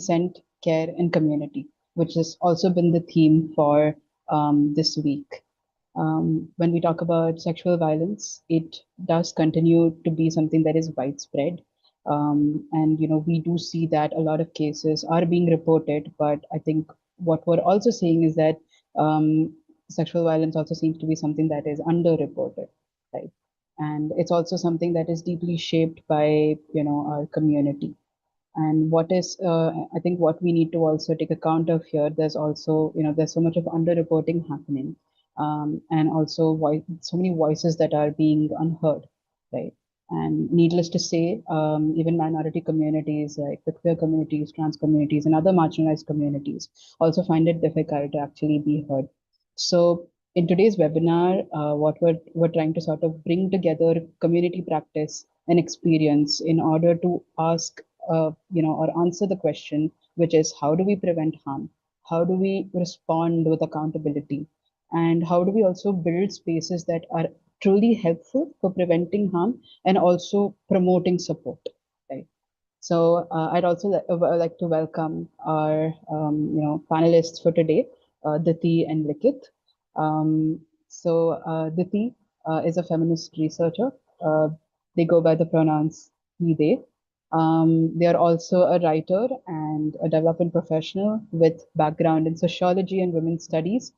consent, care, and community, which has also been the theme for this week. When we talk about sexual violence, it does continue to be something that is widespread. And we do see that a lot of cases are being reported, but I think what we're also seeing is that sexual violence also seems to be something that is underreported, right? And it's also something that is deeply shaped by our community. And what is I think what we need to also take account of here, there's also there's so much of underreporting happening, and also so many voices that are being unheard, right? And needless to say, even minority communities like the queer communities, trans communities, and other marginalized communities also find it difficult to actually be heard. So in today's webinar, what we're trying to sort of bring together community practice and experience in order to ask, or answer the question, which is how do we prevent harm? How do we respond with accountability? And how do we also build spaces that are truly helpful for preventing harm and also promoting support, right? So I'd also like to welcome our panelists for today, Diti and Likith. Diti is a feminist researcher. Uh, they go by the pronouns he, they. They are also a writer and a development professional with background in sociology and women's studies,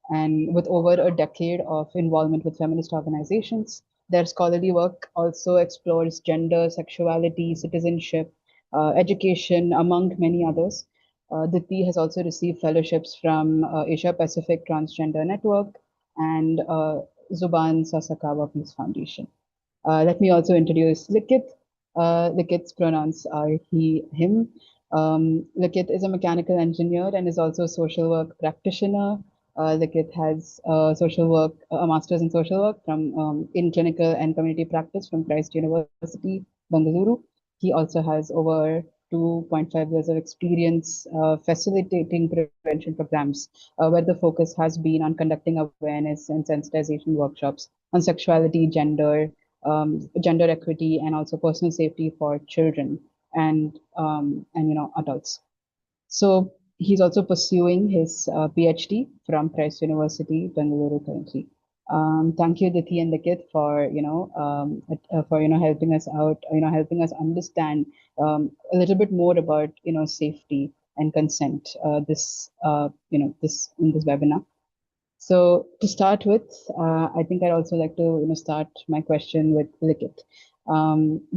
and with over a decade of involvement with feminist organizations. Their scholarly work also explores gender, sexuality, citizenship, education, among many others. Diti has also received fellowships from Asia Pacific Transgender Network and Zuban Sasakawa Peace Foundation. Let me also introduce Likith. Likith's pronouns are he, him. Likith is a mechanical engineer and is also a social work practitioner. Likith has a master's in social work from in clinical and community practice from Christ University, Bangalore. He also has over 2.5 years of experience facilitating prevention programs, where the focus has been on conducting awareness and sensitization workshops on sexuality, gender equity, and also personal safety for children and adults. So he's also pursuing his PhD from Christ University, Bangalore currently. Thank you, Diti and Likith, for helping us out, helping us understand a little bit more about safety and consent. This in this webinar. So to start with, I think I'd also like to start my question with Likith.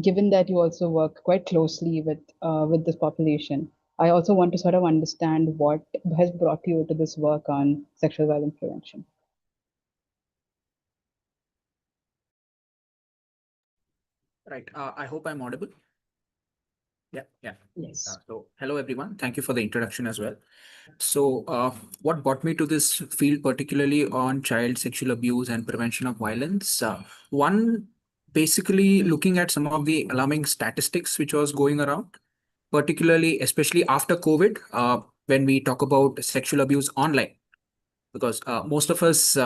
Given that you also work quite closely with this population, I also want to sort of understand what has brought you to this work on sexual violence prevention. Right. I hope I'm audible. Yeah. Yes. So hello, everyone. Thank you for the introduction as well. So what brought me to this field, particularly on child sexual abuse and prevention of violence? One, basically looking at some of the alarming statistics which was going around, particularly, especially after COVID, when we talk about sexual abuse online, because most of us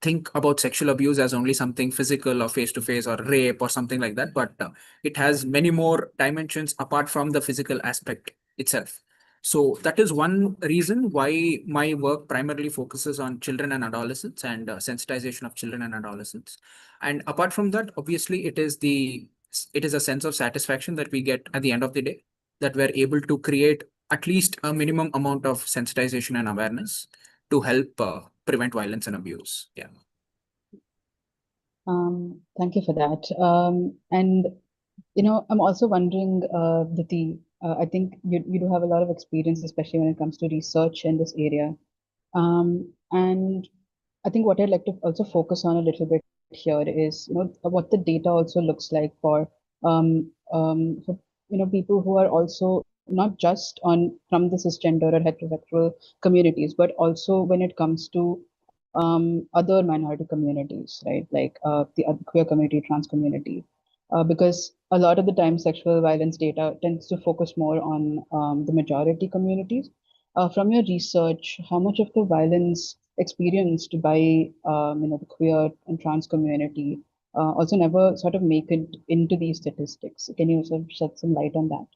think about sexual abuse as only something physical or face to face or rape or something like that, but it has many more dimensions apart from the physical aspect itself. So that is one reason why my work primarily focuses on children and adolescents and sensitization of children and adolescents. And apart from that, obviously, it is a sense of satisfaction that we get at the end of the day, that we're able to create at least a minimum amount of sensitization and awareness to help prevent violence and abuse. Yeah. Thank you for that. And I'm also wondering, Diti, I think you do have a lot of experience, especially when it comes to research in this area. And I think what I'd like to also focus on a little bit here is, what the data also looks like for people who are also not just from the cisgender or heterosexual communities, but also when it comes to other minority communities, right? Like the queer community, trans community, because a lot of the time sexual violence data tends to focus more on the majority communities. From your research, how much of the violence experienced by the queer and trans community also never sort of make it into these statistics? Can you sort of shed some light on that?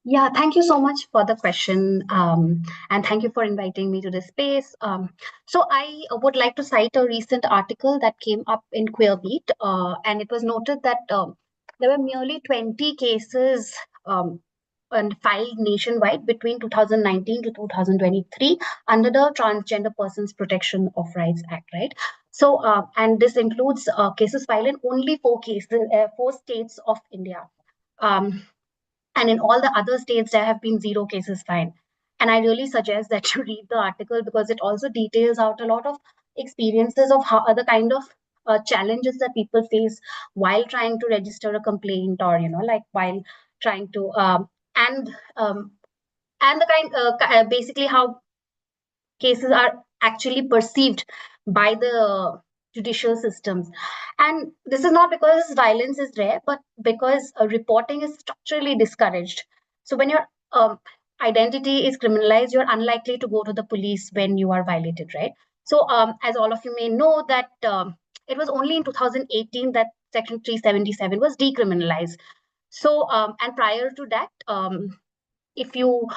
Yeah, thank you so much for the question. And thank you for inviting me to this space. So I would like to cite a recent article that came up in Queerbeat, and it was noted that there were merely 20 cases um, and filed nationwide between 2019 to 2023 under the Transgender Persons Protection of Rights Act, right? So, and this includes cases filed in only four states of India. Um, and in all the other states, there have been zero cases filed. And I really suggest that you read the article because it also details out a lot of experiences of how the kind of challenges that people face while trying to register a complaint, or like while trying to and um, and the basically how cases are actually perceived by the judicial systems. And this is not because violence is rare, but because reporting is structurally discouraged. So when your identity is criminalized, you're unlikely to go to the police when you are violated, right? So as all of you may know that it was only in 2018 that Section 377 was decriminalized. So and prior to that, if you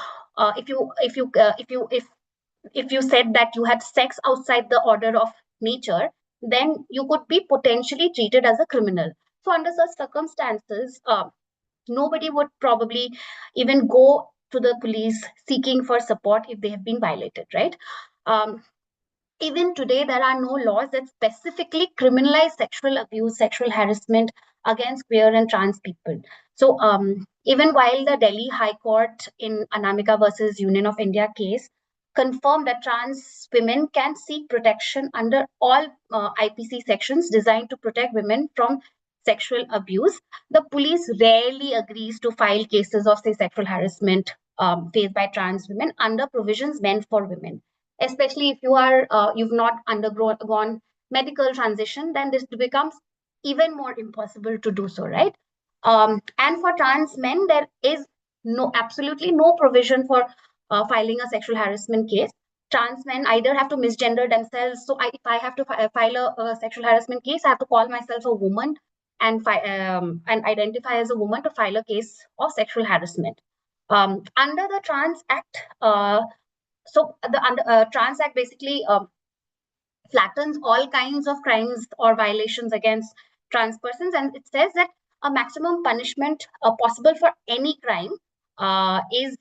if you said that you had sex outside the order of nature, then you could be potentially treated as a criminal. So under such circumstances, nobody would probably even go to the police seeking for support if they have been violated, right? um, Even today, there are no laws that specifically criminalize sexual abuse, sexual harassment against queer and trans people. So, even while the Delhi High Court in Anamika versus Union of India case confirmed that trans women can seek protection under all IPC sections designed to protect women from sexual abuse, the police rarely agrees to file cases of, say, sexual harassment faced by trans women under provisions meant for women, especially if you've not undergone medical transition. Then this becomes even more impossible to do so, right? And for trans men, there is absolutely no provision for filing a sexual harassment case. Trans men either have to misgender themselves. So if I have to file a sexual harassment case, I have to call myself a woman and identify as a woman to file a case of sexual harassment. Under the Trans Act, so the Trans Act basically flattens all kinds of crimes or violations against trans persons, and it says that a maximum punishment possible for any crime is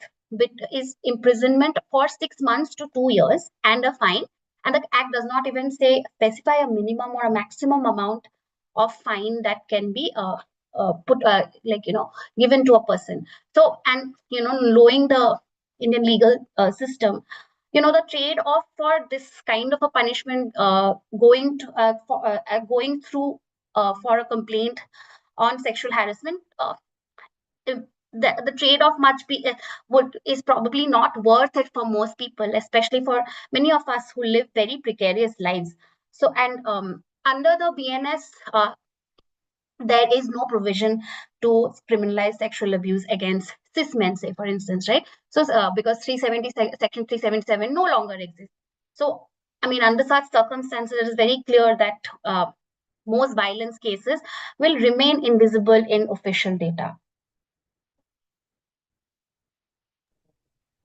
imprisonment for 6 months to 2 years and a fine. And the act does not even say specify a minimum or a maximum amount of fine that can be put given to a person. So, and knowing the Indian legal system, the trade-off for this kind of a punishment going through for a complaint on sexual harassment, the trade-off much be is probably not worth it for most people, especially for many of us who live very precarious lives. So, and under the BNS, there is no provision to criminalize sexual abuse against cis men, say, for instance, right? So because section 377 no longer exists. So I mean, under such circumstances, it is very clear that most violence cases will remain invisible in official data.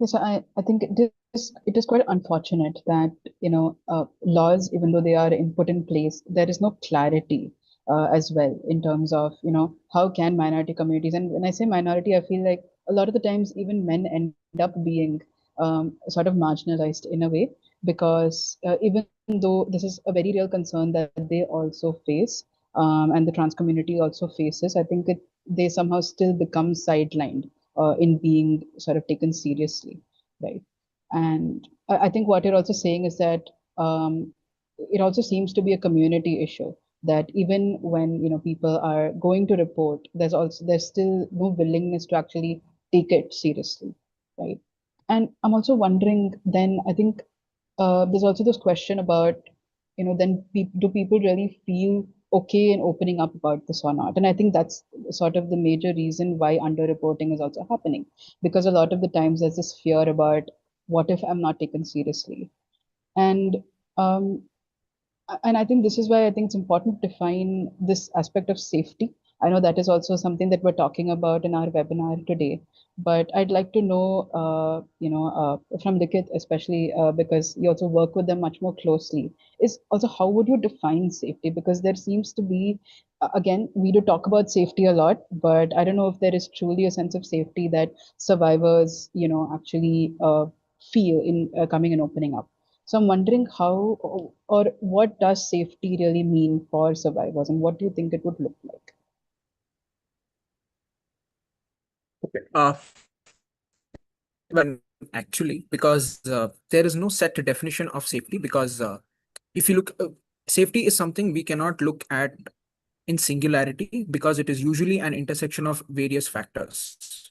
Yes, I think it is quite unfortunate that laws, even though they are put in place, there is no clarity as well in terms of how can minority communities, and when I say minority, I feel like a lot of the times even men end up being sort of marginalized in a way, because even though this is a very real concern that they also face, and the trans community also faces, I think they somehow still become sidelined in being sort of taken seriously, right? And I think what you're also saying is that it also seems to be a community issue, that even when people are going to report, there's still no willingness to actually take it seriously, right? And I'm also wondering, then I think there's also this question about, then do people really feel okay in opening up about this or not? And I think that's sort of the major reason why underreporting is also happening, because a lot of the times there's this fear about what if I'm not taken seriously. And I think this is why I think it's important to define this aspect of safety I know that is also something that we're talking about in our webinar today, but I'd like to know, from Likith, especially because you also work with them much more closely, is also how would you define safety? Because there seems to be, again, we do talk about safety a lot, but I don't know if there is truly a sense of safety that survivors, actually feel in coming and opening up. So I'm wondering how or what does safety really mean for survivors, and what do you think it would look like? Uh, well, actually, because there is no set definition of safety, because if you look, safety is something we cannot look at in singularity, because it is usually an intersection of various factors,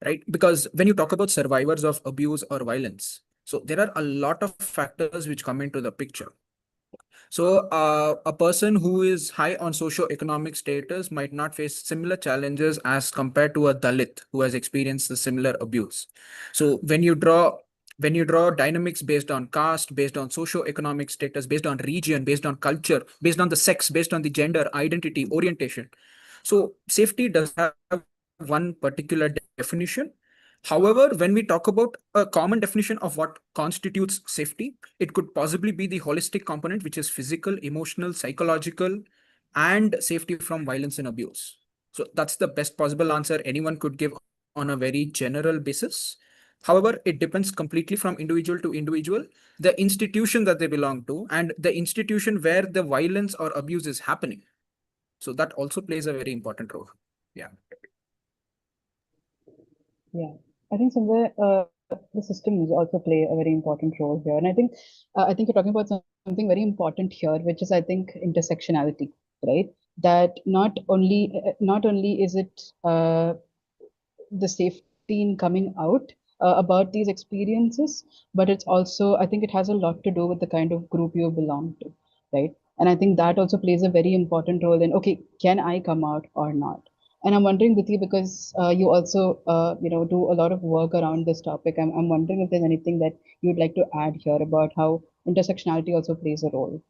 right? Because when you talk about survivors of abuse or violence, so there are a lot of factors which come into the picture. So a person who is high on socio-economic status might not face similar challenges as compared to a Dalit who has experienced the similar abuse. So when you draw dynamics based on caste, based on socio-economic status, based on region, based on culture, based on the sex, based on the gender, identity, orientation. So safety does have one particular definition. However, when we talk about a common definition of what constitutes safety, it could possibly be the holistic component, which is physical, emotional, psychological, and safety from violence and abuse. So that's the best possible answer anyone could give on a very general basis. However, it depends completely from individual to individual, the institution that they belong to, and the institution where the violence or abuse is happening. So that also plays a very important role. Yeah. Yeah, I think somewhere the systems also play a very important role here, and I think you're talking about something very important here, which is I think intersectionality, right? That not only is it the safety in coming out about these experiences, but it's also, I think it has a lot to do with the kind of group you belong to, right? And I think that also plays a very important role in, okay, can I come out or not? And I'm wondering, Diti, because you also, do a lot of work around this topic. I'm wondering if there's anything that you'd like to add here about how intersectionality also plays a role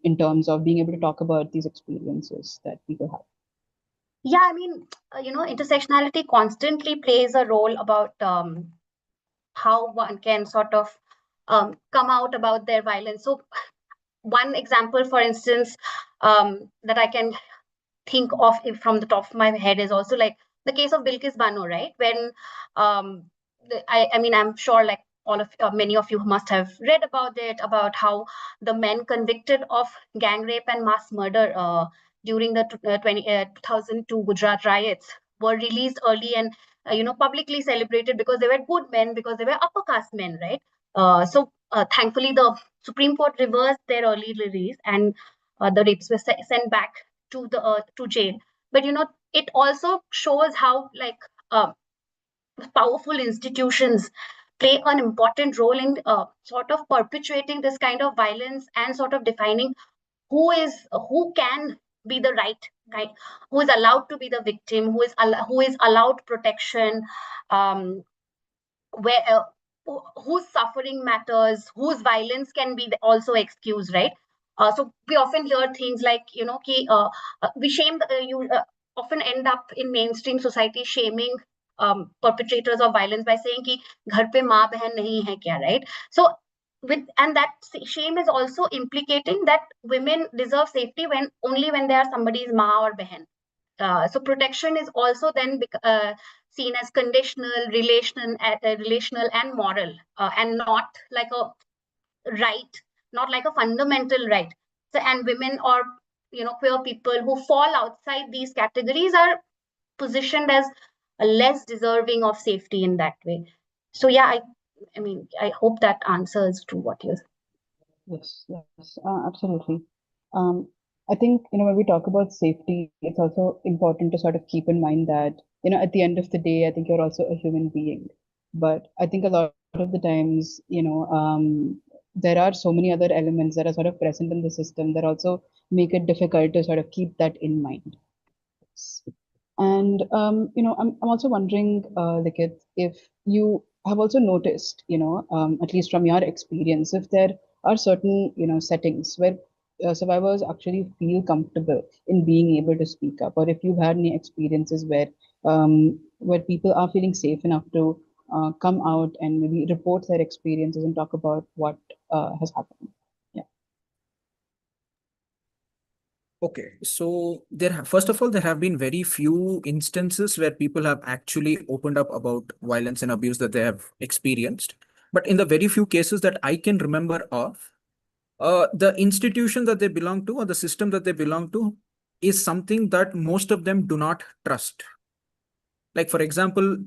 in terms of being able to talk about these experiences that people have. Yeah, I mean, intersectionality constantly plays a role about how one can sort of come out about their violence. So one example, for instance, that I can think of from the top of my head is also like the case of Bilkis Bano, right? When I mean, I'm sure like all of many of you must have read about it, about how the men convicted of gang rape and mass murder during the 2002 Gujarat riots were released early and publicly celebrated because they were good men, because they were upper caste men, right? So thankfully the Supreme Court reversed their early release, and the rapes were sent back to jail. But it also shows how like powerful institutions play an important role in sort of perpetuating this kind of violence and sort of defining who can be the right guy, who is allowed to be the victim, who is allowed protection, um, where whose suffering matters, whose violence can be also excused, right? So we often hear things like, we shame, you often end up in mainstream society shaming perpetrators of violence by saying ki ghar pe maa behan nahi hai kya, right? So and that shame is also implicating that women deserve safety when they are somebody's maa or behan. So protection is also then seen as conditional, relational, and moral, and not like a right, not like a fundamental right. So, and women or queer people who fall outside these categories are positioned as less deserving of safety in that way. So yeah, I mean, I hope that answers to what you're. Yes, yes, absolutely. Um, I think, when we talk about safety, it's also important to sort of keep in mind that, at the end of the day, I think you're also a human being. But I think a lot of the times, there are so many other elements that are sort of present in the system that also make it difficult to sort of keep that in mind. And I'm also wondering, Likith, if you have also noticed, at least from your experience, if there are certain, settings where survivors actually feel comfortable in being able to speak up, or if you've had any experiences where people are feeling safe enough to come out and maybe report their experiences and talk about what has happened. Yeah. Okay, so first of all, there have been very few instances where people have actually opened up about violence and abuse that they have experienced. But in the very few cases that I can remember of, the institution that they belong to or the system that they belong to is something that most of them do not trust. Like for example,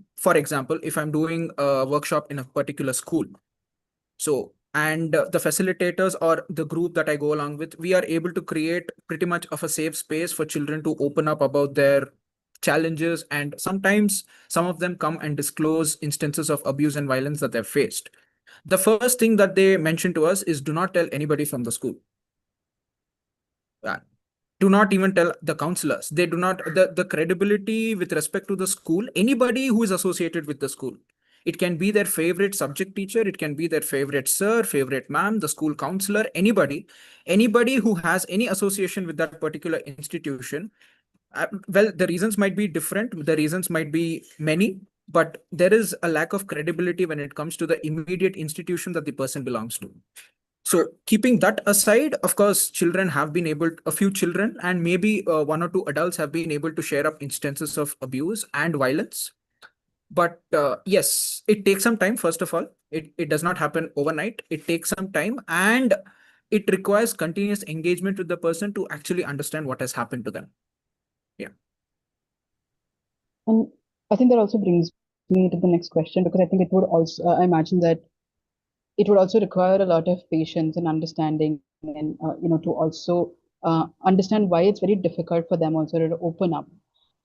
if I'm doing a workshop in a particular school, so and the facilitators or the group that I go along with, we are able to create pretty much of a safe space for children to open up about their challenges, and sometimes some of them come and disclose instances of abuse and violence that they've faced. The first thing that they mention to us is, do not tell anybody from the school. Do not even tell the counselors. They do not, the credibility with respect to the school, anybody who is associated with the school. It can be their favorite subject teacher, it can be their favorite sir, favorite ma'am, the school counselor, anybody who has any association with that particular institution. Well, the reasons might be different, the reasons might be many, but there is a lack of credibility when it comes to the immediate institution that the person belongs to. So keeping that aside, of course, a few children and maybe one or two adults have been able to share up instances of abuse and violence. But yes, it takes some time. First of all, it does not happen overnight. It takes some time, and it requires continuous engagement with the person to actually understand what has happened to them. Yeah. And I think that also brings me to the next question, because I think it would also, I imagine that it would also require a lot of patience and understanding, and to also understand why it's very difficult for them also to open up,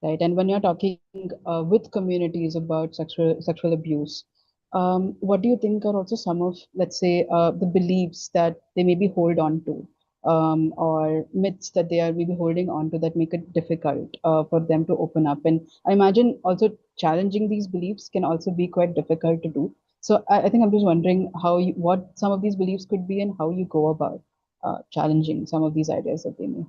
right? And when you're talking with communities about sexual abuse, what do you think are also some of, let's say, the beliefs that they maybe hold on to, or myths that they are maybe holding on to that make it difficult for them to open up? And I imagine also challenging these beliefs can also be quite difficult to do. So I think I'm just wondering what some of these beliefs could be and how you go about challenging some of these ideas that they may.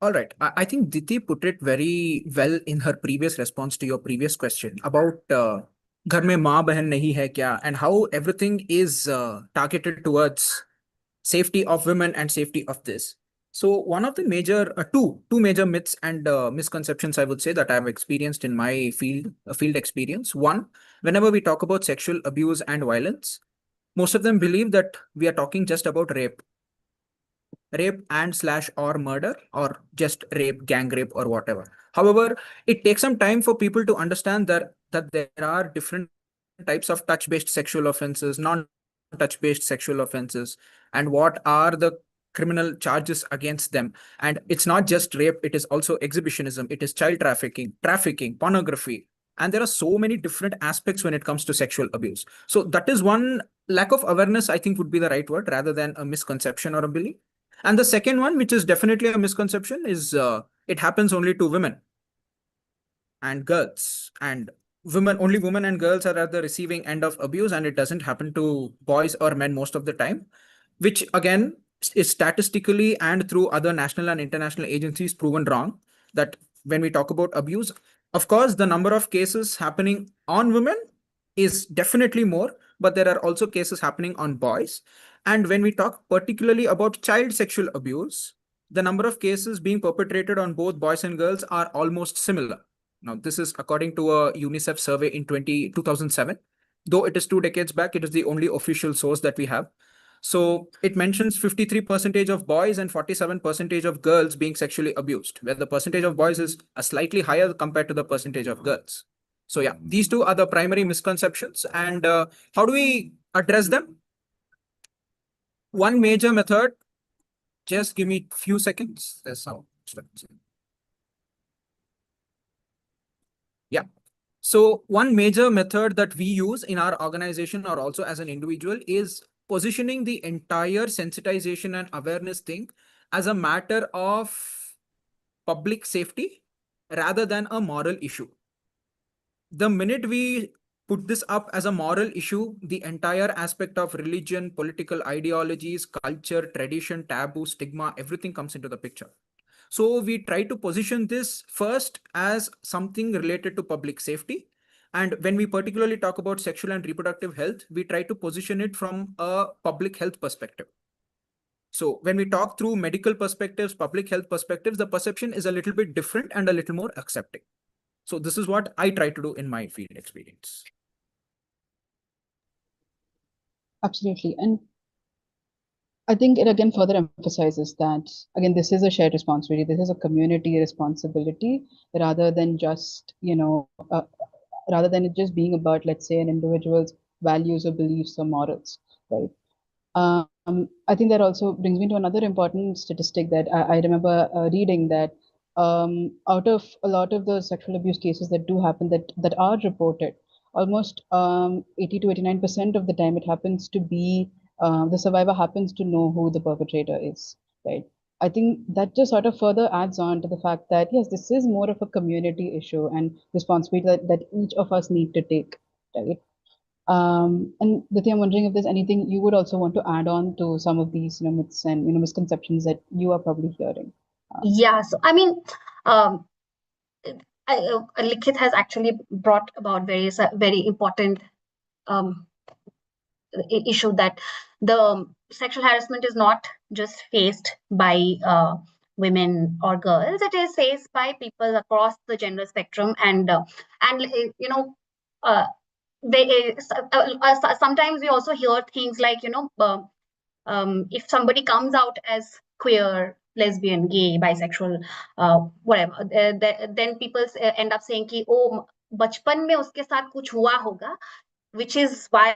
All right. I think Diti put it very well in her previous response to your previous question about घर में माँ बहन नहीं है क्या, and how everything is targeted towards safety of women and safety of this. So one of the major, two major myths and misconceptions I would say that I have experienced in my field experience. One, whenever we talk about sexual abuse and violence, most of them believe that we are talking just about rape and / or murder, or just rape, gang rape, or whatever. However, it takes some time for people to understand that there are different types of touch-based sexual offenses, non-touch-based sexual offenses, and what are the criminal charges against them. And it's not just rape, it is also exhibitionism, it is child trafficking, pornography. And there are so many different aspects when it comes to sexual abuse. So that is one lack of awareness, I think would be the right word, rather than a misconception or a belief. And the second one, which is definitely a misconception, is it happens only to women and girls, and only women and girls are at the receiving end of abuse, and it doesn't happen to boys or men most of the time, which again is statistically and through other national and international agencies proven wrong. That when we talk about abuse, of course, the number of cases happening on women is definitely more, but there are also cases happening on boys. And when we talk particularly about child sexual abuse, the number of cases being perpetrated on both boys and girls are almost similar. Now, this is according to a UNICEF survey in 2007. Though it is 2 decades back, it is the only official source that we have. So it mentions 53% of boys and 47% of girls being sexually abused, where the percentage of boys is a slightly higher compared to the percentage of girls. So yeah, these two are the primary misconceptions. And how do we address them? One major method, just give me a few seconds. There's some. Yeah. So one major method that we use in our organization or also as an individual is positioning the entire sensitization and awareness thing as a matter of public safety rather than a moral issue. The minute we put this up as a moral issue, the entire aspect of religion, political ideologies, culture, tradition, taboo, stigma, everything comes into the picture. So we try to position this first as something related to public safety. And when we particularly talk about sexual and reproductive health, we try to position it from a public health perspective. So when we talk through medical perspectives, public health perspectives, the perception is a little bit different and a little more accepting. So this is what I try to do in my field experience. Absolutely. And I think it again further emphasizes that, again, this is a shared responsibility. This is a community responsibility rather than just, rather than it just being about, let's say, an individual's values or beliefs or morals, right? I think that also brings me to another important statistic that I remember reading that out of a lot of the sexual abuse cases that do happen that are reported, almost 80 to 89% of the time it happens to be the survivor happens to know who the perpetrator is, right? I think that just sort of further adds on to the fact that yes, this is more of a community issue and responsibility that each of us need to take, right? And Diti, I'm wondering if there's anything you would also want to add on to some of these, myths and misconceptions that you are probably hearing. Yeah, so I mean, Likhit has actually brought about various very important issue that the sexual harassment is not just faced by women or girls; it is faced by people across the gender spectrum, and they sometimes we also hear things like if somebody comes out as queer, lesbian, gay, bisexual, whatever, then people end up saying कि oh बचपन में उसके साथ कुछ हुआ होगा, which is why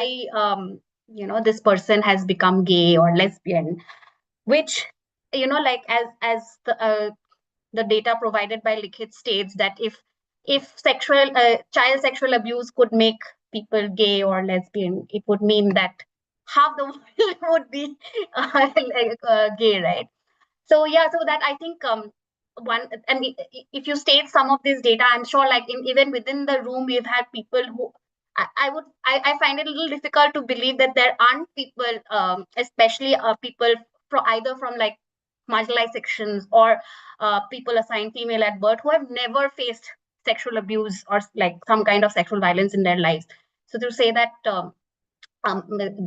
this person has become gay or lesbian, which like as the data provided by Likhit states that if child sexual abuse could make people gay or lesbian, it would mean that half the world would be gay, right? So yeah, so that I think one, and if you state some of this data, I'm sure like even within the room we've had people who I find it a little difficult to believe that there aren't people, especially people either from like marginalized sections or people assigned female at birth who have never faced sexual abuse or like some kind of sexual violence in their lives. So to say that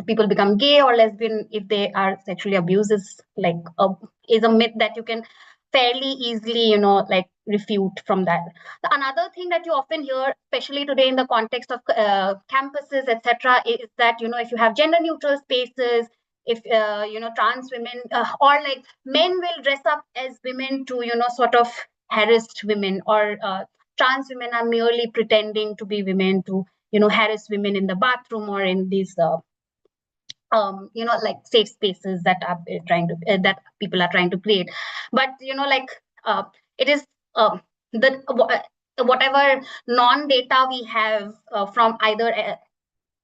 people become gay or lesbian if they are sexually abused is a myth that you can fairly easily like refute from that. Another thing that you often hear, especially today in the context of campuses, etc., is that if you have gender neutral spaces, if trans women or like men will dress up as women to sort of harassed women, or trans women are merely pretending to be women to harass women in the bathroom or in these like safe spaces that are that people are trying to create. But it is the whatever non-data we have from either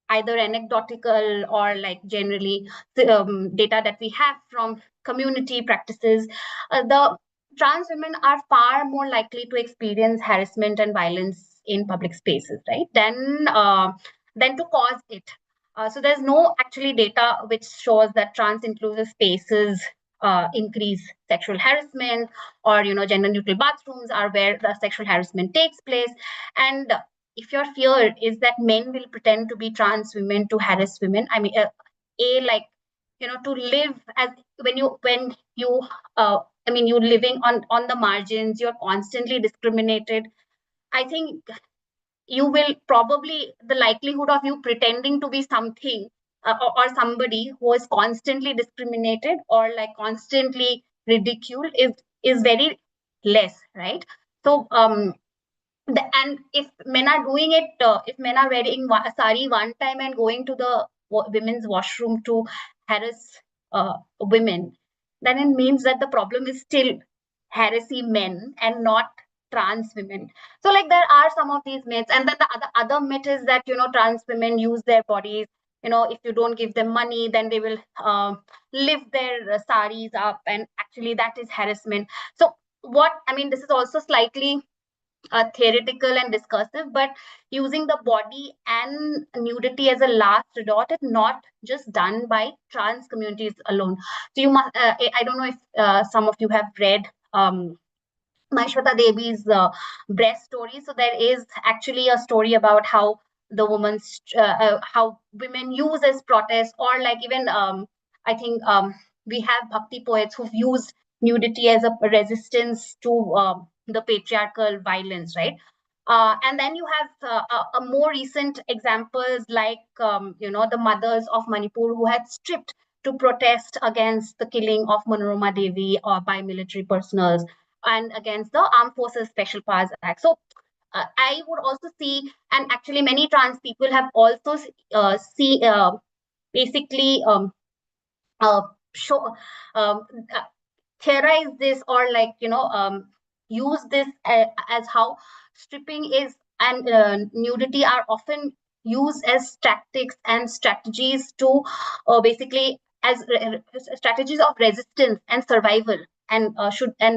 anecdotal or like generally data that we have from community practices, the trans women are far more likely to experience harassment and violence in public spaces, right, than to cause it. So there's no actually data which shows that trans inclusive spaces increase sexual harassment, or gender neutral bathrooms are where the sexual harassment takes place. And if your fear is that men will pretend to be trans women to harass women, I mean, to live as when you you're living on the margins, you're constantly discriminated. I think you will probably, the likelihood of you pretending to be something or somebody who is constantly discriminated or like constantly ridiculed is very less, right? So and if men are doing it, if men are wearing a sari one time and going to the women's washroom to harass women, then it means that the problem is still harassy men and not trans women. So like there are some of these myths, and then the other myth is that trans women use their bodies. If you don't give them money, then they will lift their saris up, and actually that is harassment. So what I mean, this is also slightly theoretical and discursive, but using the body and nudity as a last resort is not just done by trans communities alone. So you must, I don't know if some of you have read Maheshwata Devi's breast story. So there is actually a story about how the woman's how women use as protest, or like even I think we have bhakti poets who've used nudity as a resistance to the patriarchal violence, right? And then you have a more recent examples like the mothers of Manipur who had stripped to protest against the killing of Manorama Devi by military personnel and against the Armed Forces Special Powers Act. So I would also see, and actually many trans people have also basically show theorize this, or like use this as how stripping is and nudity are often used as tactics and strategies to basically as strategies of resistance and survival, and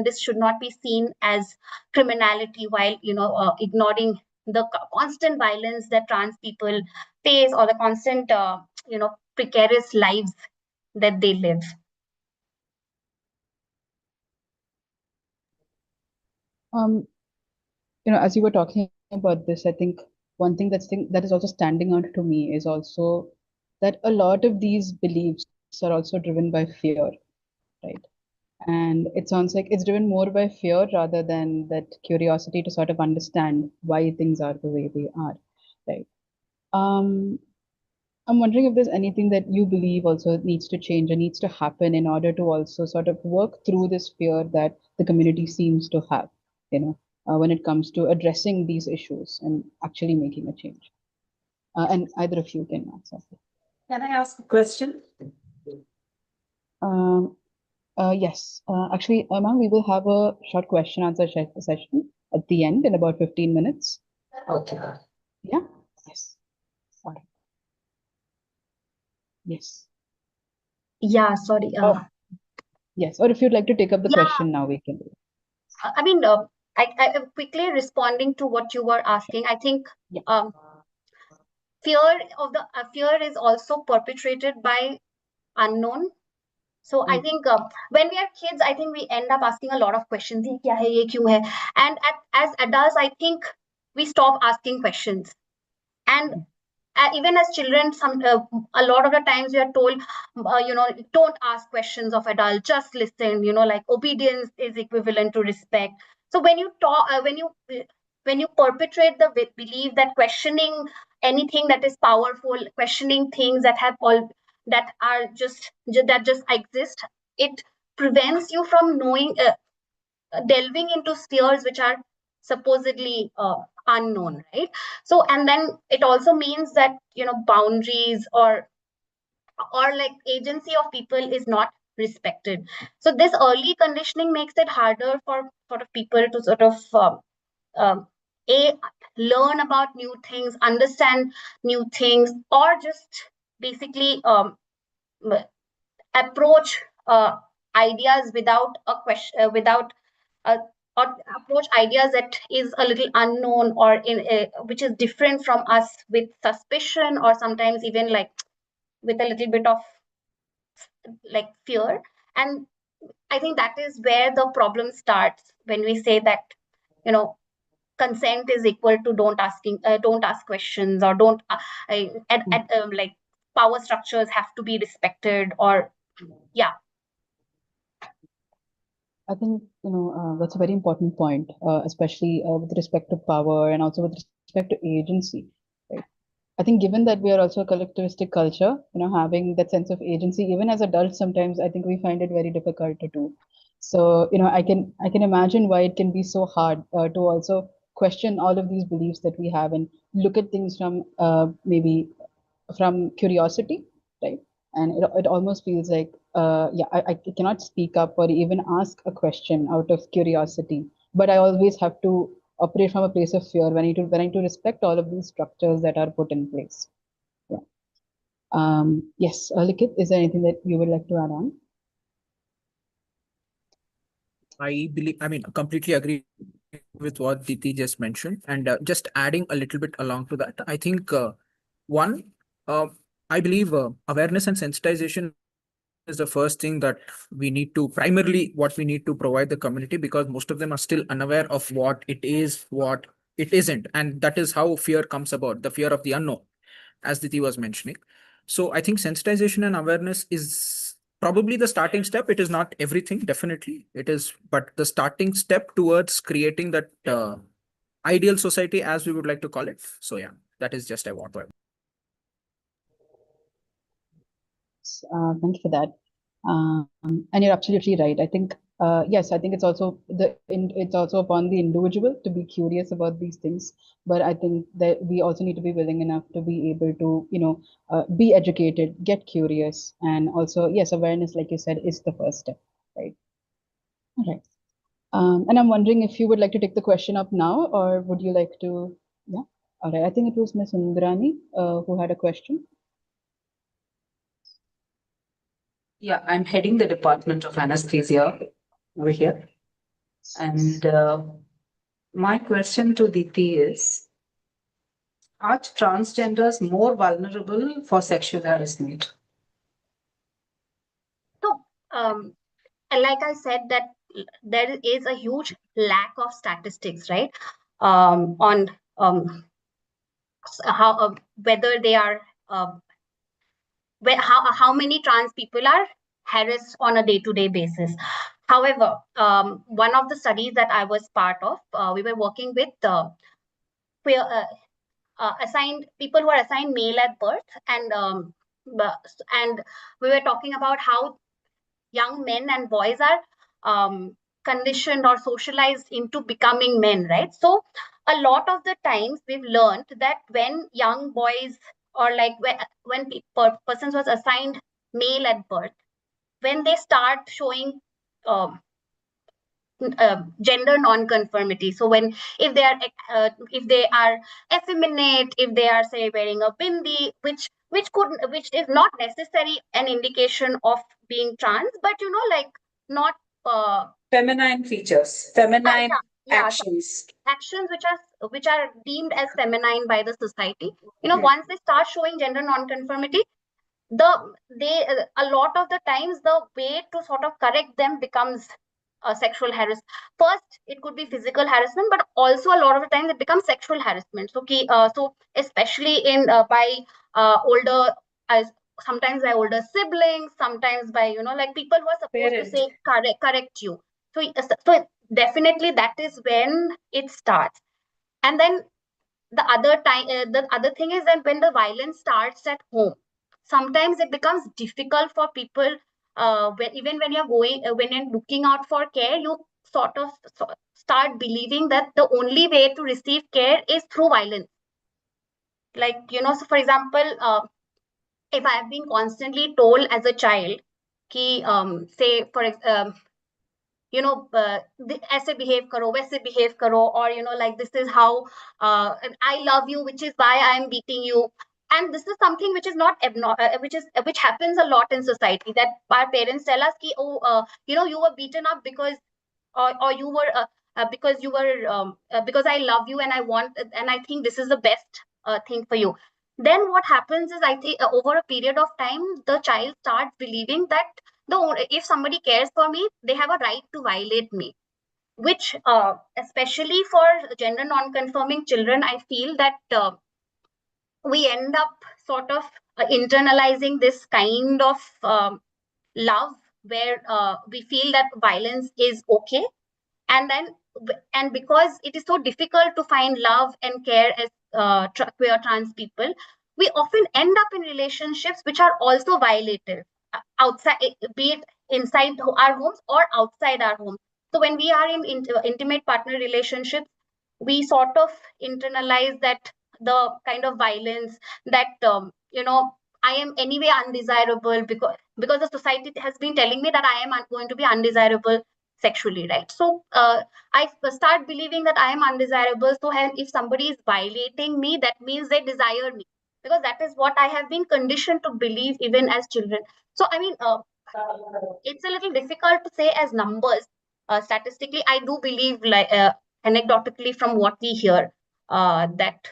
this should not be seen as criminality, while ignoring the constant violence that trans people face, or the constant precarious lives that they live. As you were talking about this, I think one thing that is also standing out to me is also that a lot of these beliefs are also driven by fear, right? And it sounds like it's driven more by fear rather than that curiosity to sort of understand why things are the way they are, right? Um, I'm wondering if there's anything that you believe also needs to change or needs to happen in order to also sort of work through this fear that the community seems to have, when it comes to addressing these issues and actually making a change. And either of you can answer. Can I ask a question? Yes. Actually, ma'am, we will have a short question answer session at the end in about 15 minutes. Okay. Yeah. Yes. All right. Yes. Yeah, sorry. Yes. Or if you'd like to take up the Yeah. question now, we can do it. I mean, I quickly responding to what you were asking. I think Yeah. fear is also perpetrated by unknown. So I think when we are kids, I think we end up asking a lot of questions. "Ye kya hai? Ye kyun hai?" And as adults, I think we stop asking questions. And even as children, a lot of the times we are told, don't ask questions of adults, just listen. Like obedience is equivalent to respect. So when you talk, when you perpetrate the belief that questioning anything that is powerful, questioning things that have all that are just exist, it prevents you from knowing, delving into spheres which are supposedly unknown, right? So, and then it also means that boundaries or like agency of people is not respected. So this early conditioning makes it harder for sort of people to sort of a learn about new things, understand new things, or just basically approach ideas without a question, without or approach ideas that is a little unknown, or which is different from us, with suspicion, or sometimes even like with a little bit of like fear. And I think that is where the problem starts, when we say that consent is equal to don't ask questions, or don't like power structures have to be respected, or yeah. I think, that's a very important point, especially with respect to power and also with respect to agency, right? I think given that we are also a collectivistic culture, having that sense of agency, even as adults, sometimes I think we find it very difficult to do. So, I can imagine why it can be so hard to also question all of these beliefs that we have and look at things from maybe from curiosity, right? And it almost feels like, I cannot speak up or even ask a question out of curiosity, but I always have to operate from a place of fear when I need to respect all of these structures that are put in place. Yeah. Yes, Likith, is there anything that you would like to add on? I completely agree with what Diti just mentioned, and just adding a little bit along to that. I think one, I believe awareness and sensitization is the first thing that we need to primarily what we need to provide the community, because most of them are still unaware of what it is, what it isn't, and that is how fear comes about, the fear of the unknown, as Diti was mentioning. So I think sensitization and awareness is probably the starting step. It is not everything, definitely it is, but the starting step towards creating that ideal society, as we would like to call it. So yeah, that is just a what. Thank you for that. And you're absolutely right. I think, yes, I think it's also it's also upon the individual to be curious about these things. But I think that we also need to be willing enough to be able to, be educated, get curious, and also, yes, awareness, like you said, is the first step, right? All right. And I'm wondering if you would like to take the question up now, or would you like to? Yeah. All right. I think it was Ms. Indrani who had a question. Yeah, I'm heading the Department of Anesthesia over here. And my question to Diti is, are transgenders more vulnerable for sexual harassment? So, like I said, that there is a huge lack of statistics, right? On how whether they are how many trans people are harassed on a day-to-day basis. However, one of the studies that I was part of, we were working with queer, assigned people who are assigned male at birth, and we were talking about how young men and boys are conditioned or socialized into becoming men, right? So a lot of the times we've learned that when young boys, or like when persons was assigned male at birth, when they start showing gender non-conformity, so when if they are effeminate, if they are, say, wearing a bindi, which is not necessary an indication of being trans, but like not Feminine features, feminine yeah, actions. actions which are deemed as feminine by the society. Once they start showing gender non-conformity, a lot of the times the way to sort of correct them becomes sexual harassment. First, it could be physical harassment, but also a lot of the times it becomes sexual harassment. So especially in by older, as sometimes by older siblings, sometimes by like people who are supposed to say correct you. So definitely that is when it starts. And then the other thing is that when the violence starts at home, sometimes it becomes difficult for people, even when you're when you're looking out for care, you sort of start believing that the only way to receive care is through violence. Like, so for example, if I have been constantly told as a child कि say for ऐसे behave करो, वैसे behave करो, or like this is how I love you, which is why I am beating you. And this is something which is not which happens a lot in society, that our parents tell us ki, you were beaten up because or you were because I love you and I think this is the best thing for you. Then what happens is, I think over a period of time, the child starts believing that if somebody cares for me, they have a right to violate me, which especially for gender non-conforming children, I feel that we end up sort of internalizing this kind of love, where we feel that violence is okay. And because it is so difficult to find love and care as queer trans people, we often end up in relationships which are also violative, outside, be it inside our homes or outside our homes. So when we are in intimate partner relationships, we sort of internalize that the kind of violence that I am anyway undesirable, because the society has been telling me that I am going to be undesirable sexually, right? So I start believing that I am undesirable. So if somebody is violating me, that means they desire me, because that is what I have been conditioned to believe even as children. So I mean, it's a little difficult to say as numbers. Statistically, I do believe anecdotically from what we hear, that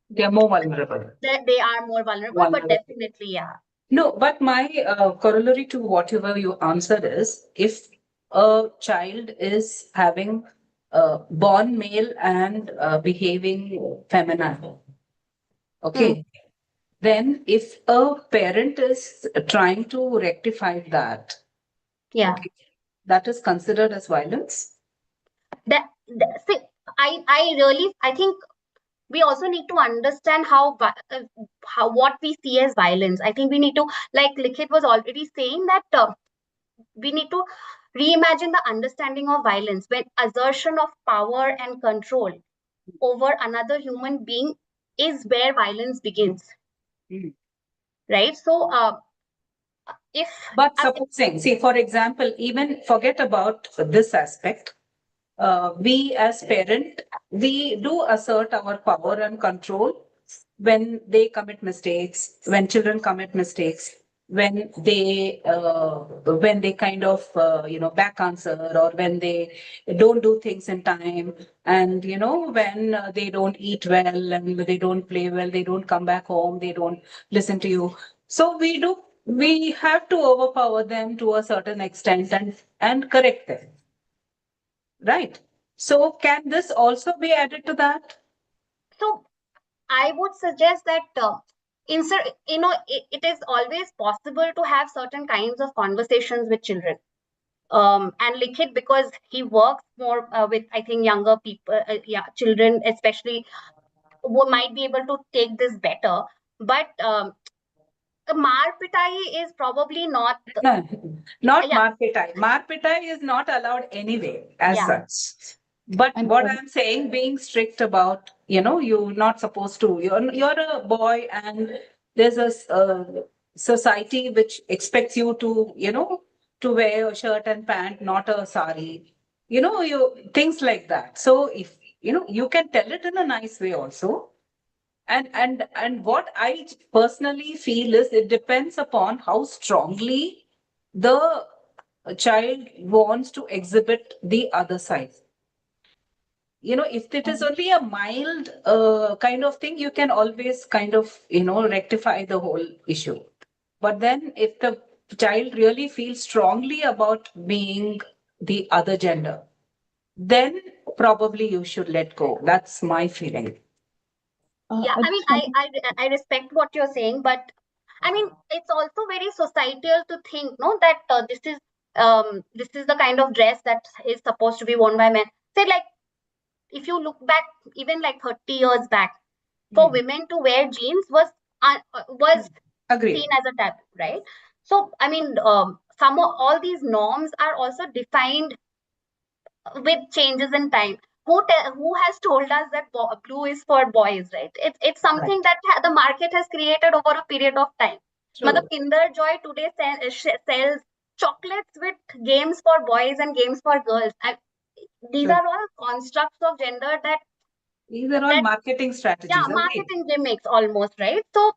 They are more vulnerable. they are more vulnerable, but definitely, yeah. No, but my corollary to whatever you answered is, if a child is having born male and behaving feminine, okay, then if a parent is trying to rectify that, Yeah. okay, that is considered as violence. See, I think we also need to understand how what we see as violence. I think we need to, like Likhit was already saying, that we need to reimagine the understanding of violence when assertion of power and control over another human being is where violence begins. Mm. Right? So if But supposing, see, for example, even forget about this aspect. We as parent, we do assert our power and control when they commit mistakes, when children commit mistakes, when they kind of back answer, or when they don't do things in time, and when they don't eat well and they don't play well, they don't come back home, they don't listen to you. So we have to overpower them to a certain extent and correct them. Right. So can this also be added to that? So I would suggest that it is always possible to have certain kinds of conversations with children. And Likhit, because he works more with, I think, younger people, children especially, who might be able to take this better. But maar pitai is probably not. No, not Yeah. marpitai. Marpitai is not allowed anyway as Yeah. such. But And what I'm saying, being strict about, you're not supposed to, you're a boy, and there's a society which expects you to wear a shirt and pant, not a sari, things like that. So if, you can tell it in a nice way also. And what I personally feel is, it depends upon how strongly the child wants to exhibit the other side. If it is only a mild kind of thing, you can always kind of rectify the whole issue. But then if the child really feels strongly about being the other gender, then probably you should let go. That's my feeling. Yeah, I mean, I respect what you're saying, but I mean, it's also very societal to think, no, that this is the kind of dress that is supposed to be worn by men. Say, like, if you look back, even like 30 years back, for women to wear jeans was Agreed. seen as a taboo, right? So, I mean, all these norms are also defined with changes in time. Who has told us that blue is for boys, right? It's something that the market has created over a period of time. Matlab, Kinder Joy today sells chocolates with games for boys and games for girls. These are all constructs of gender that these are all marketing strategies. Yeah, marketing gimmicks almost, right? So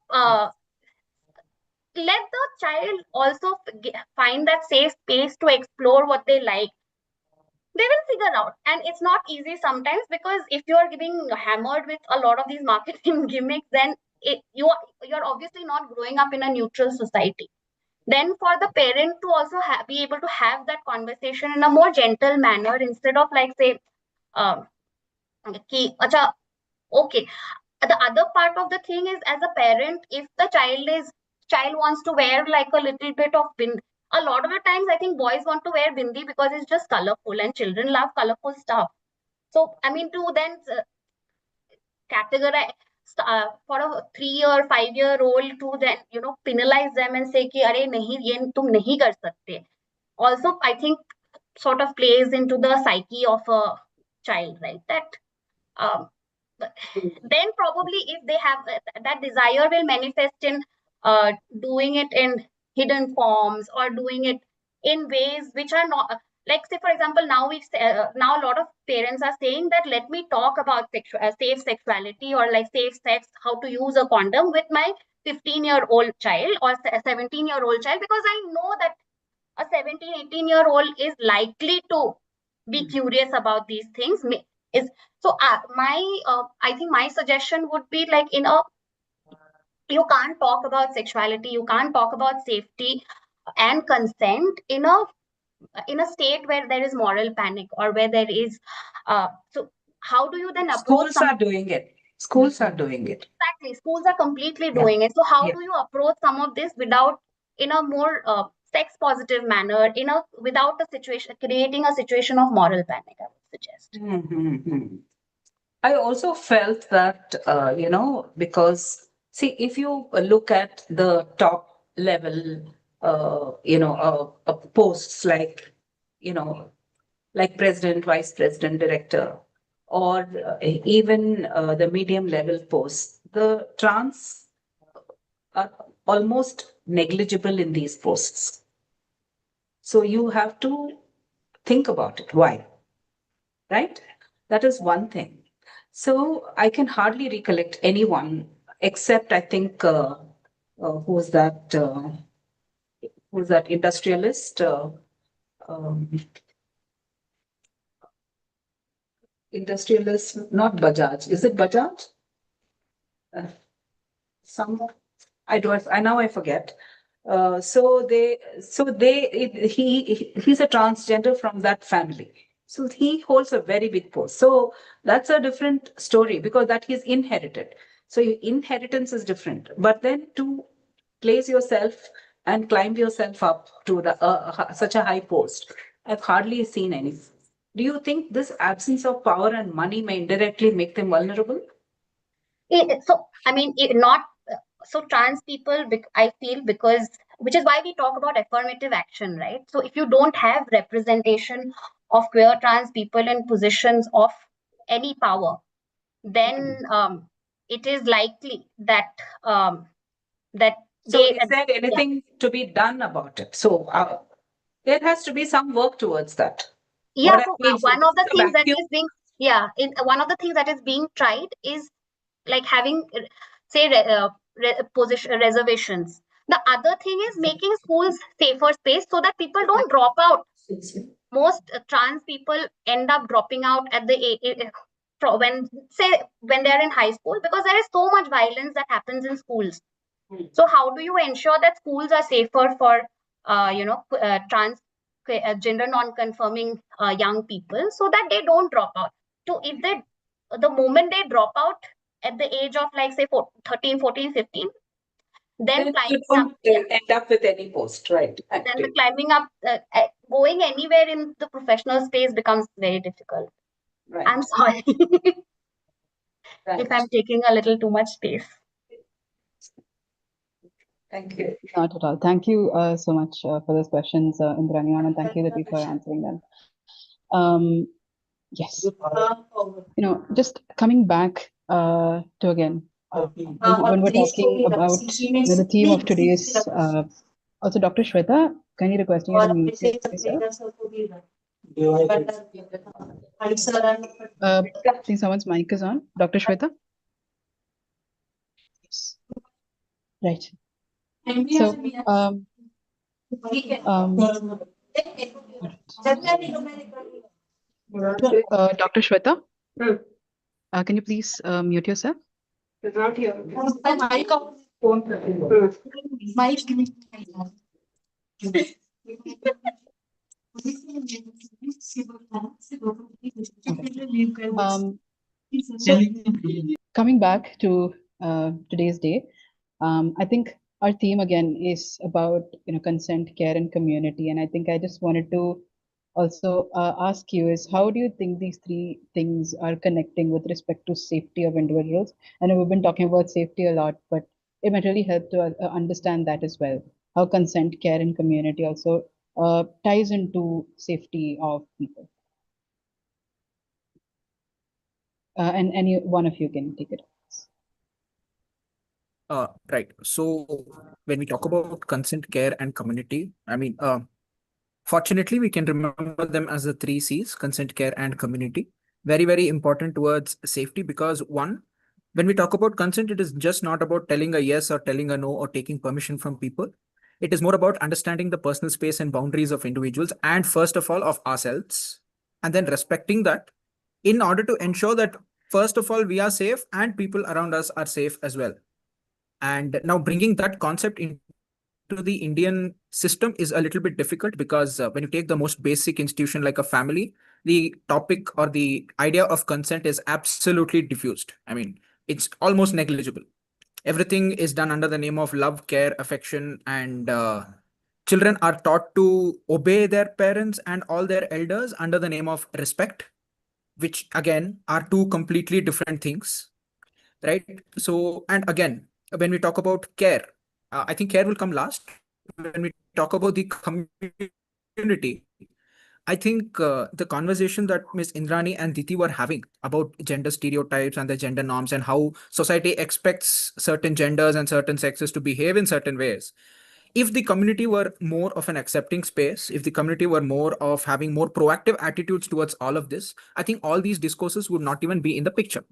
let the child also find that safe space to explore what they like. They will figure out, and it's not easy sometimes, because if you're getting hammered with a lot of these marketing gimmicks, then you're obviously not growing up in a neutral society. Then for the parent to also be able to have that conversation in a more gentle manner, instead of like, say, okay. The other part of the thing is, as a parent, if the child wants to wear like a little bit of bindi. A lot of the times, I think boys want to wear bindi because it's just colorful, and children love colorful stuff. So, I mean, to then categorize for a 3-year, 5-year-old, to then penalize them and say ki अरे नहीं ये तुम नहीं कर सकते. Also, I think sort of plays into the psyche of a child, right? That then probably if they have that desire, will manifest in doing it in hidden forms, or doing it in ways which are not, like, say, for example, now now a lot of parents are saying that, let me talk about safe sexuality, or like safe sex, how to use a condom with my 15-year-old child or a 17-year-old child, because I know that a 17, 18-year-old is likely to be curious about these things. Is so I think my suggestion would be like you can't talk about sexuality, you can't talk about safety and consent in a state where there is moral panic or where there is so how do you then approach Schools are doing it. Schools are doing it. exactly, schools are completely Yeah. doing it. So how Yeah. do you approach some of this without in a more sex positive manner, without a situation creating a situation of moral panic, I would suggest. Mhm. I also felt that, because see, if you look at the top level, posts like, like president, vice president, director, or even the medium level posts, the trans are almost negligible in these posts. So you have to think about it. Why? Right? That is one thing. So I can hardly recollect anyone except I think who's that? Who's that industrialist? Um, Industrialist, not Bajaj. Is it Bajaj? Some I don't. I now I forget. He's a transgender from that family. So he holds a very big post. So that's a different story because that he's inherited. So inheritance is different. But then to place yourself and climb yourself up to the such a high post, I've hardly seen any. Do you think this absence of power and money may indirectly make them vulnerable? So I mean, not so trans people. I feel because which is why we talk about affirmative action, right? So if you don't have representation of queer trans people in positions of any power, then it is likely that that So they is there anything to be done about it? So there has to be some work towards that. yeah. What I So mean, one of the the things that vacuum- is being one of the things that is being tried is like having say position reservations. The other thing is making schools safer space so that people don't drop out. Most trans people end up dropping out at when they're in high school because there is so much violence that happens in schools. So how do you ensure that schools are safer for trans gender non-conforming young people so that they don't drop out? So if the moment they drop out at the age of like say 13, 14, 15, then Then climbing you up, don't end up with any post, right? then the climbing up, going anywhere in the professional space becomes very difficult. Right. I'm sorry Right. if I'm taking a little too much space. Thank you. Not at all. Thank you so much for those questions, Indrani, and thank you, Diti, for answering them. Yes, just coming back to again, when we're talking about the theme of today's, also Dr. Shweta, can you requesting you to mute yourself? I think someone's mic is on. Dr. Shweta? Yes. Right. So, Dr. Shweta, can you please mute yourself? So coming back to today's day, I think our theme again is about consent, care, and community. And I think I just wanted to also ask you is how do you think these three things are connecting with respect to safety of individuals? I know we've been talking about safety a lot, but it might really help to understand that as well. How consent, care, and community also ties into safety of people. And any one of you can take it. Right. So when we talk about consent, care, and community, I mean, fortunately, we can remember them as the three C's: consent, care, and community. Very, very important towards safety because one, when we talk about consent, it is just not about telling a yes or telling a no or taking permission from people. It is more about understanding the personal space and boundaries of individuals and first of all of ourselves, and then respecting that in order to ensure that, first of all, we are safe and people around us are safe as well. And now bringing that concept into the Indian system is a little bit difficult because when you take the most basic institution like a family, the topic or the idea of consent is absolutely diffused. I mean, it's almost negligible. Everything is done under the name of love, care, affection, and children are taught to obey their parents and all their elders under the name of respect, which again are two completely different things, right? So, and again, when we talk about care, I think care will come last. When we talk about the community, I think the conversation that Ms. Indrani and Diti were having about gender stereotypes and the gender norms and how society expects certain genders and certain sexes to behave in certain ways. If the community were more of an accepting space, if the community were more of having more proactive attitudes towards all of this, I think all these discourses would not even be in the picture.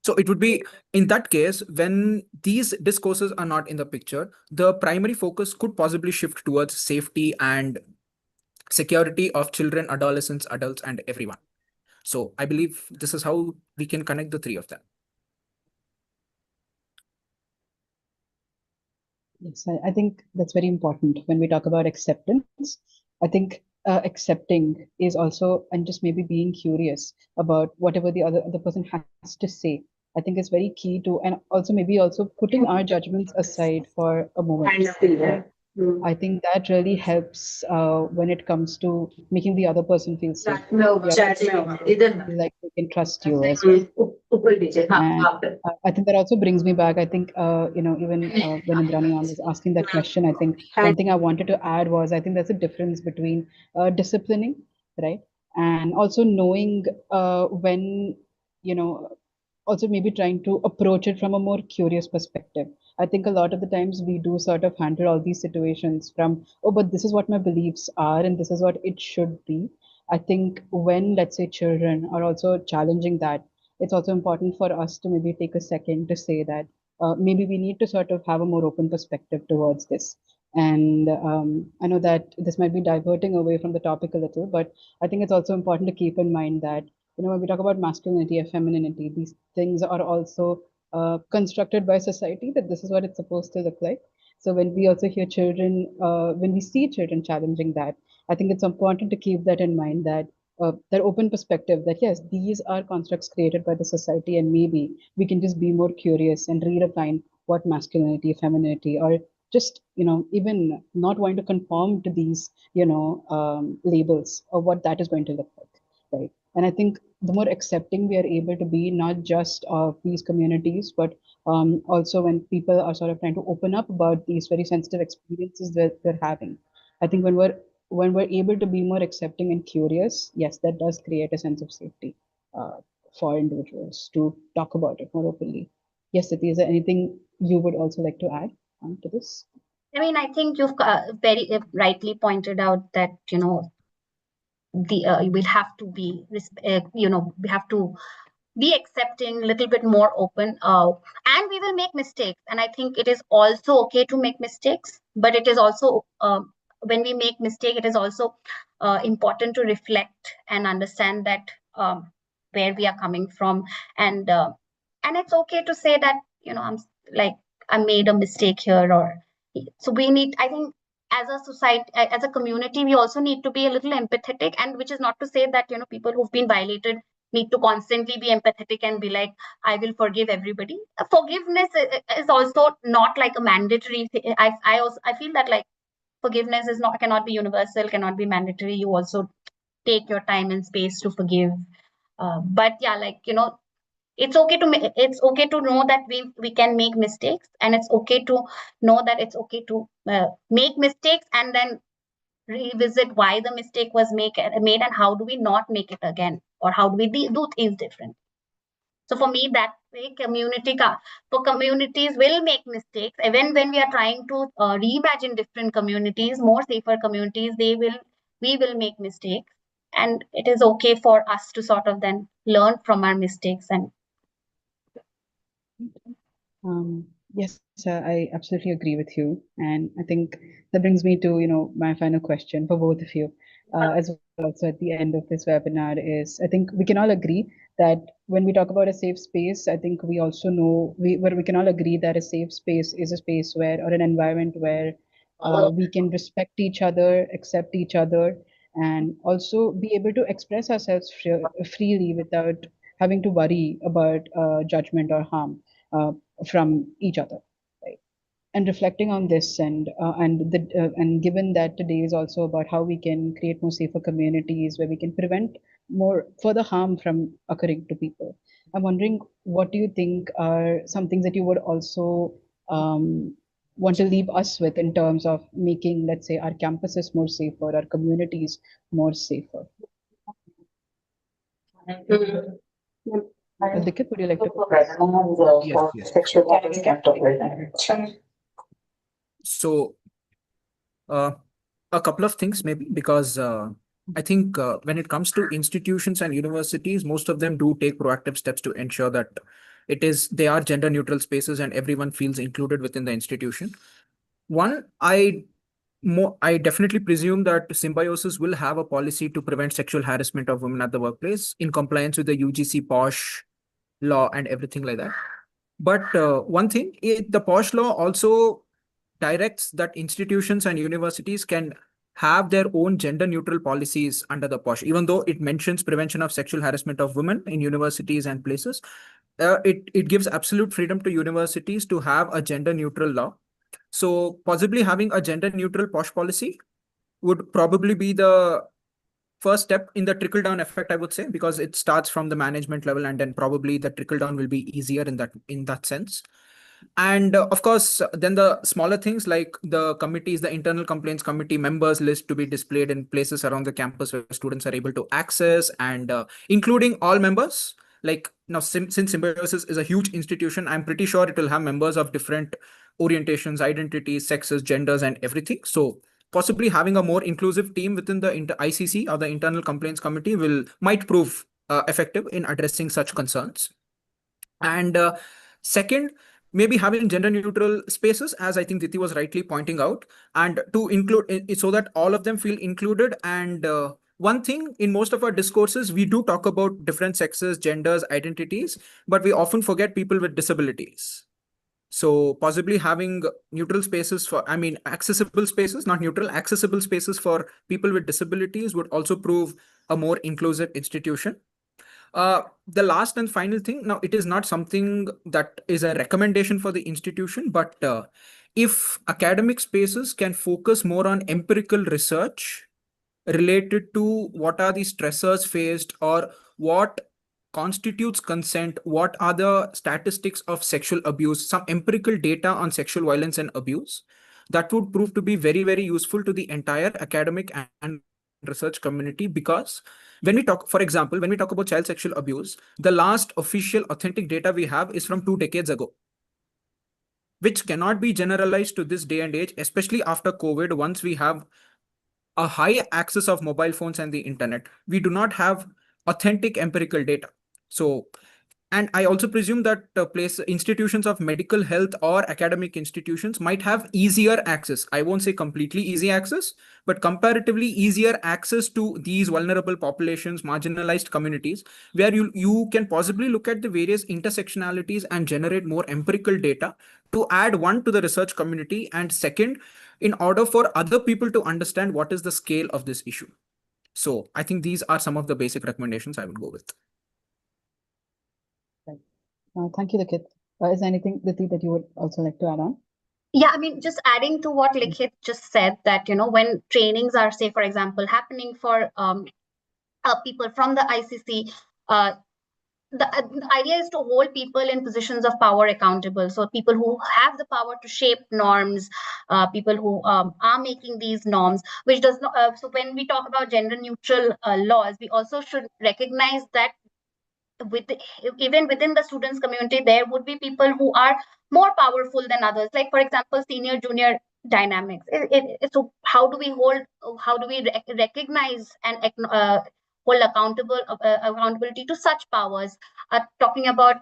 So it would be, in that case, when these discourses are not in the picture, the primary focus could possibly shift towards safety and security of children, adolescents, adults, and everyone. So I believe this is how we can connect the three of them. Yes, I think that's very important when we talk about acceptance. I think accepting is also, and just maybe being curious about whatever the other person has to say. I think is very key to, and also maybe also putting our judgments aside for a moment. I think that really helps when it comes to making the other person feel safe. Like they can trust you as well. And I think that also brings me back. I think, even when Indrani ma'am was asking that question, I think one thing I wanted to add was I think there's a difference between disciplining, right? And also knowing when, also maybe trying to approach it from a more curious perspective. I think a lot of the times we do sort of handle all these situations from, oh, but this is what my beliefs are and this is what it should be. I think when, let's say, children are also challenging that, it's also important for us to maybe take a second to say that maybe we need to sort of have a more open perspective towards this. And I know that this might be diverting away from the topic a little, but I think it's also important to keep in mind that, when we talk about masculinity and femininity, these things are also constructed by society that this is what it's supposed to look like. So when we also hear children, when we see children challenging that, I think it's important to keep that in mind, that that open perspective that yes, these are constructs created by the society, and maybe we can just be more curious and redefine what masculinity, femininity, or just even not wanting to conform to these labels, or what that is going to look like, right? And I think the more accepting we are able to be, not just of these communities, but also when people are sort of trying to open up about these very sensitive experiences that they're having. I think when we're able to be more accepting and curious, yes, that does create a sense of safety for individuals to talk about it more openly. Yes, Siti, is there anything you would also like to add to this? I mean, I think you've very rightly pointed out that, we'll have to be, we have to be accepting, a little bit more open, and we will make mistakes. And I think it is also okay to make mistakes, but it is also, when we make mistake, it is also important to reflect and understand that where we are coming from. And it's okay to say that, I made a mistake here, or so we need, I think, as a society, as a community, we also need to be a little empathetic. And which is not to say that, people who've been violated need to constantly be empathetic and be like, I will forgive everybody. Forgiveness is also not like a mandatory thing. I feel that, like, forgiveness cannot be universal, cannot be mandatory. You also take your time and space to forgive. But yeah, it's okay to know that we can make mistakes, and it's okay to know that it's okay to make mistakes and then revisit why the mistake was made, and how do we not make it again, or how do we do things different. So for me, that way, for communities will make mistakes. Even when we are trying to reimagine different communities, more safer communities, we will make mistakes, and it is okay for us to sort of then learn from our mistakes. And Yes, I absolutely agree with you. And I think that brings me to, my final question for both of you, as well. So at the end of this webinar is, I think we can all agree that when we talk about a safe space, I think we also know we can all agree that a safe space is a space where, or an environment where we can respect each other, accept each other, and also be able to express ourselves freely without having to worry about judgment or harm from each other. Right? And reflecting on this, and given that today is also about how we can create more safer communities where we can prevent more further harm from occurring to people, I'm wondering, what do you think are some things that you would also want to leave us with in terms of making, let's say, our campuses more safer, our communities more safer? Likith, would you like to? Yes. So, a couple of things maybe, because I think when it comes to institutions and universities, most of them do take proactive steps to ensure that they are gender neutral spaces and everyone feels included within the institution. One, I definitely presume that Symbiosis will have a policy to prevent sexual harassment of women at the workplace in compliance with the UGC POSH law and everything like that. But one thing, the POSH law also directs that institutions and universities can have their own gender neutral policies under the POSH, even though it mentions prevention of sexual harassment of women in universities and places. It gives absolute freedom to universities to have a gender neutral law. So possibly having a gender neutral POSH policy would probably be the first step in the trickle down effect, I would say, because it starts from the management level, and then probably the trickle down will be easier in that sense. And of course, then the smaller things like the committees, the internal complaints committee members list to be displayed in places around the campus where students are able to access, and including all members. Like now, since Symbiosis is a huge institution, I'm pretty sure it will have members of different orientations, identities, sexes, genders, and everything. So possibly having a more inclusive team within the ICC or the internal complaints committee might prove effective in addressing such concerns. And second, maybe having gender neutral spaces, as I think Diti was rightly pointing out, and to include so that all of them feel included. And one thing, in most of our discourses, we do talk about different sexes, genders, identities, but we often forget people with disabilities. So possibly having neutral spaces accessible spaces, not neutral, accessible spaces for people with disabilities would also prove a more inclusive institution. The last and final thing, now it is not something that is a recommendation for the institution, but if academic spaces can focus more on empirical research related to what are the stressors faced, or what constitutes consent, what are the statistics of sexual abuse, some empirical data on sexual violence and abuse, that would prove to be very, very useful to the entire academic and research community. Because when we talk, for example, when we talk about child sexual abuse, the last official authentic data we have is from 2 decades ago, which cannot be generalized to this day and age, especially after COVID. Once we have a high access of mobile phones and the internet, we do not have authentic empirical data. So, and I also presume that institutions of medical health or academic institutions might have easier access. I won't say completely easy access, but comparatively easier access to these vulnerable populations, marginalized communities, where you can possibly look at the various intersectionalities and generate more empirical data to add, one, to the research community, and second, in order for other people to understand what is the scale of this issue. So I think these are some of the basic recommendations I would go with. Thank you, Likith. Is there anything, Diti, that you would also like to add on? Yeah, I mean, just adding to what Likith just said, that, when trainings are, say, for example, happening for people from the ICC, the idea is to hold people in positions of power accountable. So people who have the power to shape norms, people who are making these norms, which does not. So when we talk about gender neutral laws, we also should recognize that even within the students community, there would be people who are more powerful than others. Like, for example, senior junior dynamics. So how do we recognize and hold accountability to such powers? Talking about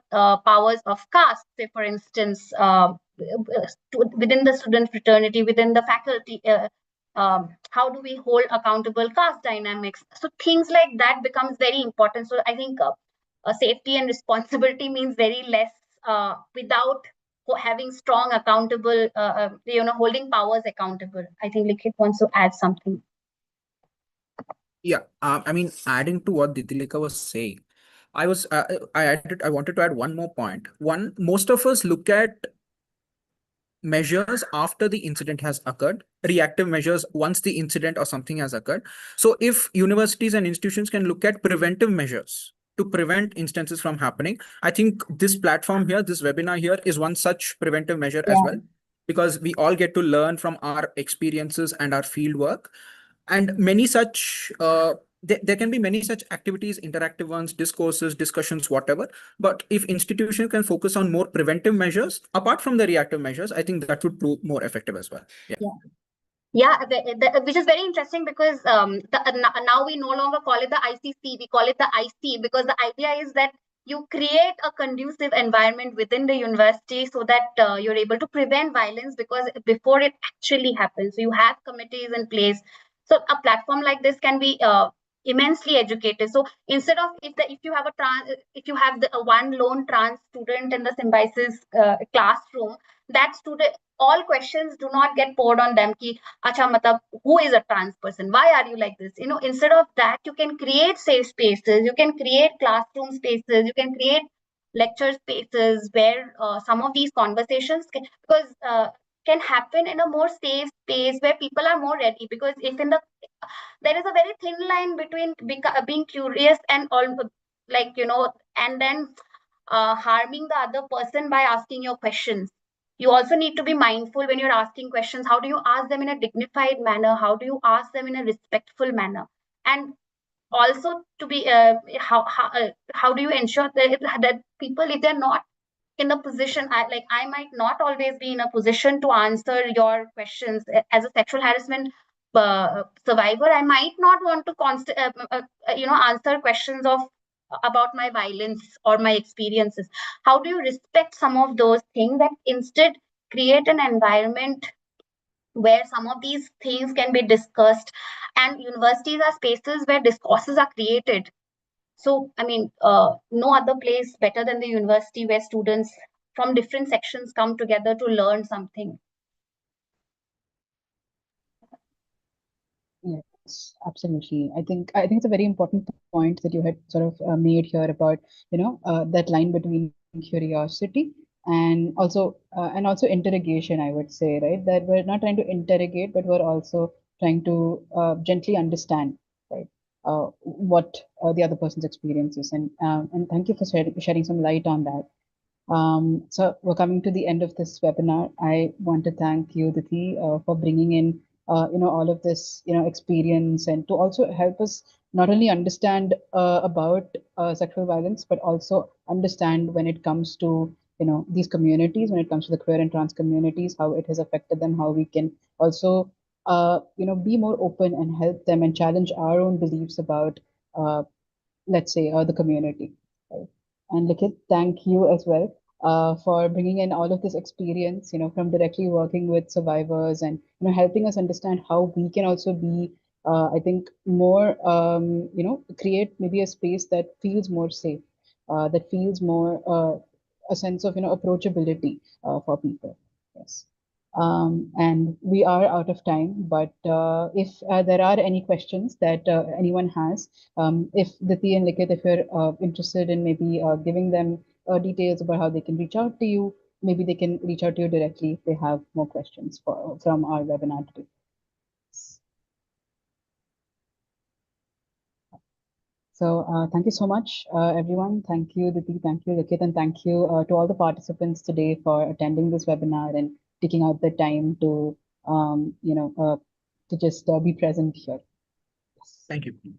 powers of caste, say, for instance, within the student fraternity, within the faculty. How do we hold accountable caste dynamics? So things like that becomes very important. So I think safety and responsibility means very less without having strong accountable, holding powers accountable. I think Likhit wants to add something. Yeah, I mean, adding to what Didilika was saying, I wanted to add one more point. Most of us look at measures after the incident has occurred, reactive measures once the incident or something has occurred. So if universities and institutions can look at preventive measures to prevent instances from happening, I think this platform here, this webinar here, is one such preventive measure as well, because we all get to learn from our experiences and our field work. And many such there can be many such activities, interactive ones, discourses, discussions, whatever. But if institutions can focus on more preventive measures apart from the reactive measures, I think that would prove more effective as well. Yeah, which is very interesting because now we no longer call it the ICC, we call it the IC, because the idea is that you create a conducive environment within the university so that you're able to prevent violence because before it actually happens. So you have committees in place. So a platform like this can be immensely educated. So instead of if you have the one lone trans student in the Symbiosis classroom, that student, all questions do not get poured on them ki acha matlab who is a trans person, why are you like this, instead of that you can create safe spaces, you can create classroom spaces, you can create lecture spaces where some of these conversations can happen in a more safe space where people are more ready, because if there is a very thin line between being curious and all, and then harming the other person by asking your questions. You also need to be mindful when you're asking questions. How do you ask them in a dignified manner? How do you ask them in a respectful manner? And also to be how do you ensure that people, if they're not in a position, I might not always be in a position to answer your questions as a sexual harassment survivor. I might not want to answer questions about my violence or my experiences. How do you respect some of those things that instead create an environment where some of these things can be discussed, and universities are spaces where discourses are created. So, I mean, no other place better than the university where students from different sections come together to learn something. Yes, absolutely. I think it's a very important point that you had sort of made here about that line between curiosity and also interrogation. I would say, right, that we're not trying to interrogate, but we're also trying to gently understand, right, what the other person's experience is. And thank you for shedding some light on that. So we're coming to the end of this webinar. I want to thank you, Diti, for bringing in all of this experience, and to also help us not only understand about sexual violence, but also understand when it comes to these communities, when it comes to the queer and trans communities, how it has affected them, how we can also be more open and help them and challenge our own beliefs about let's say the community. Right? And Likhit, thank you as well for bringing in all of this experience, from directly working with survivors and helping us understand how we can also be, I think, more, create maybe a space that feels more safe, that feels more a sense of approachability for people. Yes. And we are out of time, but if there are any questions that anyone has, if Diti and Likhit, if you're interested in maybe giving them details about how they can reach out to you, maybe they can reach out to you directly if they have more questions from our webinar today. So thank you so much, everyone. Thank you, Diti. Thank you, Likhit. And thank you to all the participants today for attending this webinar and taking out the time to, to just be present here. Thank you.